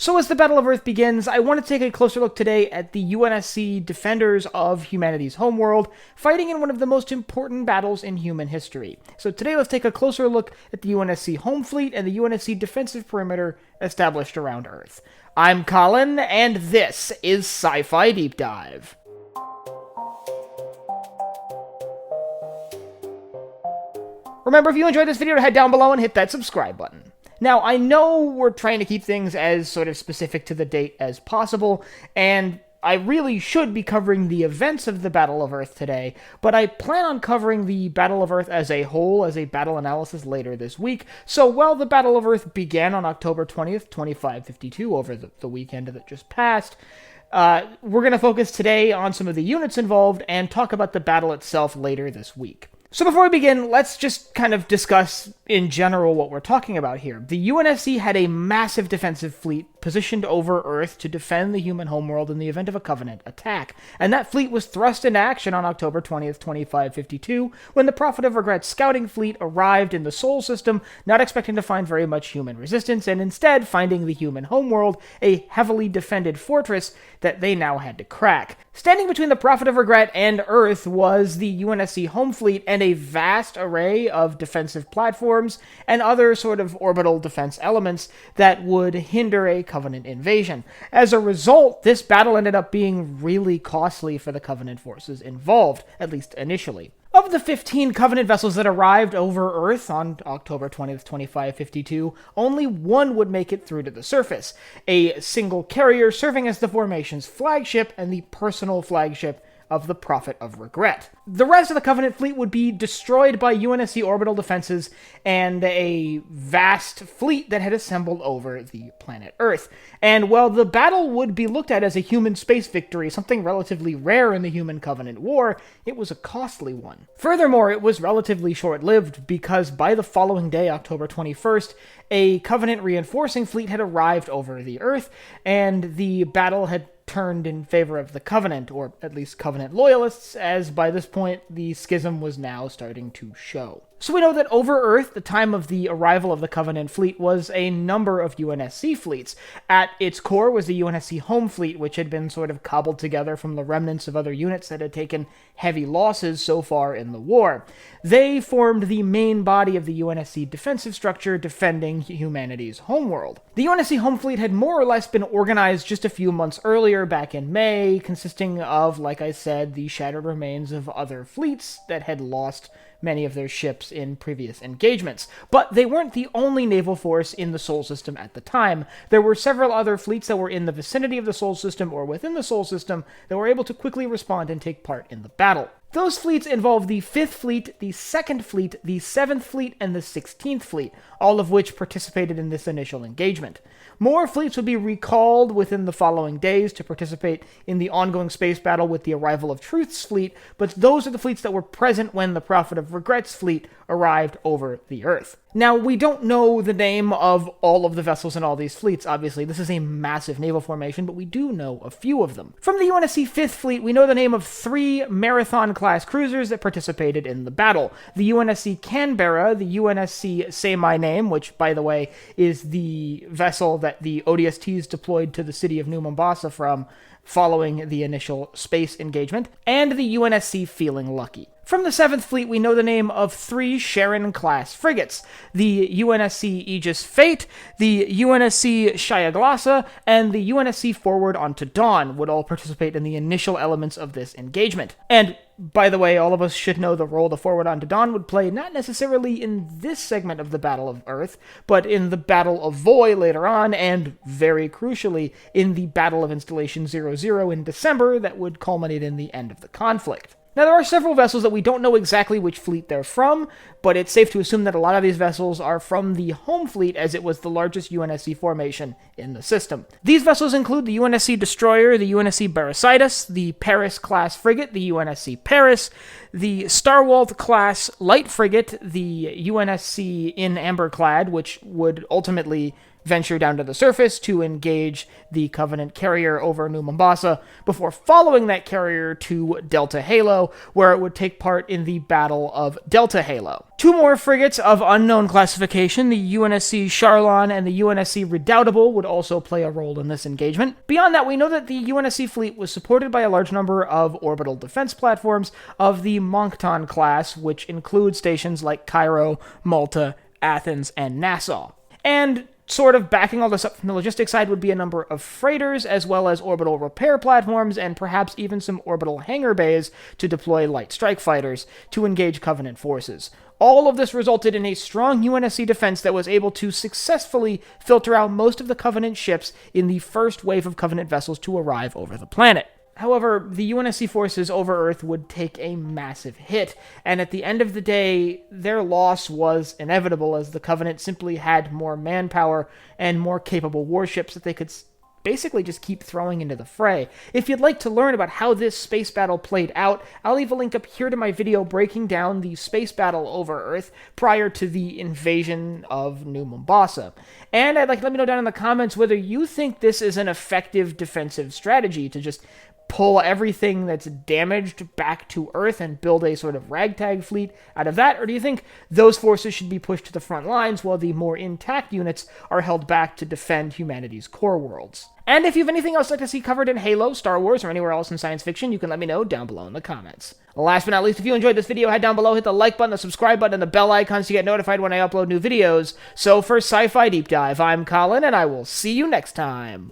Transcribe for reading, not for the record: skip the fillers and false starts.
So as the Battle of Earth begins, I want to take a closer look today at the UNSC defenders of humanity's homeworld, fighting in one of the most important battles in human history. So today let's take a closer look at the UNSC home fleet and the UNSC defensive perimeter established around Earth. I'm Colin, and this is Sci-Fi Deep Dive. Remember, if you enjoyed this video, to head down below and hit that subscribe button. Now, I know we're trying to keep things as sort of specific to the date as possible, and I really should be covering the events of the Battle of Earth today, but I plan on covering the Battle of Earth as a whole, as a battle analysis later this week. So while the Battle of Earth began on October 20th, 2552, over the weekend that just passed, we're going to focus today on some of the units involved and talk about the battle itself later this week. So before we begin, let's just kind of discuss in general what we're talking about here. The UNSC had a massive defensive fleet positioned over Earth to defend the human homeworld in the event of a Covenant attack, and that fleet was thrust into action on October 20th, 2552, when the Prophet of Regret scouting fleet arrived in the Sol system, not expecting to find very much human resistance, and instead finding the human homeworld a heavily defended fortress that they now had to crack. Standing between the Prophet of Regret and Earth was the UNSC home fleet and a vast array of defensive platforms and other sort of orbital defense elements that would hinder a Covenant invasion. As a result, this battle ended up being really costly for the Covenant forces involved, at least initially. Of the 15 Covenant vessels that arrived over Earth on October 20th, 2552, only one would make it through to the surface, a single carrier serving as the formation's flagship and the personal flagship of the Prophet of Regret. The rest of the Covenant fleet would be destroyed by UNSC orbital defenses and a vast fleet that had assembled over the planet Earth. And while the battle would be looked at as a human space victory, something relatively rare in the Human Covenant War, it was a costly one. Furthermore, it was relatively short-lived because by the following day, October 21st, a Covenant reinforcing fleet had arrived over the Earth, and the battle had turned in favor of the Covenant, or at least Covenant loyalists, as by this point the schism was now starting to show. So we know that over Earth, the time of the arrival of the Covenant fleet was a number of UNSC fleets. At its core was the UNSC home fleet, which had been sort of cobbled together from the remnants of other units that had taken heavy losses so far in the war. They formed the main body of the UNSC defensive structure defending humanity's homeworld. The UNSC home fleet had more or less been organized just a few months earlier, back in May, consisting of, like I said, the shattered remains of other fleets that had lost many of their ships in previous engagements. But they weren't the only naval force in the Sol system at the time. There were several other fleets that were in the vicinity of the Sol system or within the Sol system that were able to quickly respond and take part in the battle. Those fleets involved the 5th Fleet, the 2nd Fleet, the 7th Fleet, and the 16th Fleet, all of which participated in this initial engagement. More fleets would be recalled within the following days to participate in the ongoing space battle with the arrival of Truth's fleet, but those are the fleets that were present when the Prophet of Regret's fleet arrived over the Earth. Now, we don't know the name of all of the vessels in all these fleets, obviously. This is a massive naval formation, but we do know a few of them. From the UNSC 5th Fleet, we know the name of 3 Marathon-class cruisers that participated in the battle. The UNSC Canberra, the UNSC Say My Name, which, by the way, is the vessel that the ODSTs deployed to the city of New Mombasa from following the initial space engagement, and the UNSC Feeling Lucky. From the 7th Fleet, we know the name of 3 Sharon-class frigates, the UNSC Aegis Fate, the UNSC Shyaglasa, and the UNSC Forward Onto Dawn would all participate in the initial elements of this engagement. And, by the way, all of us should know the role the Forward Onto Dawn would play, not necessarily in this segment of the Battle of Earth, but in the Battle of Voi later on, and, very crucially, in the Battle of Installation 00 in December that would culminate in the end of the conflict. Now, there are several vessels that we don't know exactly which fleet they're from, but it's safe to assume that a lot of these vessels are from the home fleet, as it was the largest UNSC formation in the system. These vessels include the UNSC Destroyer, the UNSC Baricidas, the Paris-class frigate, the UNSC Paris, the Starwalt-class light frigate, the UNSC In Amberclad, which would ultimately venture down to the surface to engage the Covenant carrier over New Mombasa, before following that carrier to Delta Halo, where it would take part in the Battle of Delta Halo. Two more frigates of unknown classification, the UNSC Charlon and the UNSC Redoubtable, would also play a role in this engagement. Beyond that, we know that the UNSC fleet was supported by a large number of orbital defense platforms of the Moncton class, which include stations like Cairo, Malta, Athens, and Nassau. And sort of backing all this up from the logistics side would be a number of freighters, as well as orbital repair platforms, and perhaps even some orbital hangar bays to deploy light strike fighters to engage Covenant forces. All of this resulted in a strong UNSC defense that was able to successfully filter out most of the Covenant ships in the first wave of Covenant vessels to arrive over the planet. However, the UNSC forces over Earth would take a massive hit, and at the end of the day, their loss was inevitable, as the Covenant simply had more manpower and more capable warships that they could basically just keep throwing into the fray. If you'd like to learn about how this space battle played out, I'll leave a link up here to my video breaking down the space battle over Earth prior to the invasion of New Mombasa. And I'd like to let me know down in the comments whether you think this is an effective defensive strategy to just pull everything that's damaged back to Earth and build a sort of ragtag fleet out of that, or do you think those forces should be pushed to the front lines while the more intact units are held back to defend humanity's core worlds? And if you have anything else you'd like to see covered in Halo, Star Wars, or anywhere else in science fiction, you can let me know down below in the comments. Last but not least, if you enjoyed this video, head down below, hit the like button, the subscribe button, and the bell icon so you get notified when I upload new videos. So for Sci-Fi Deep Dive, I'm Colin, and I will see you next time.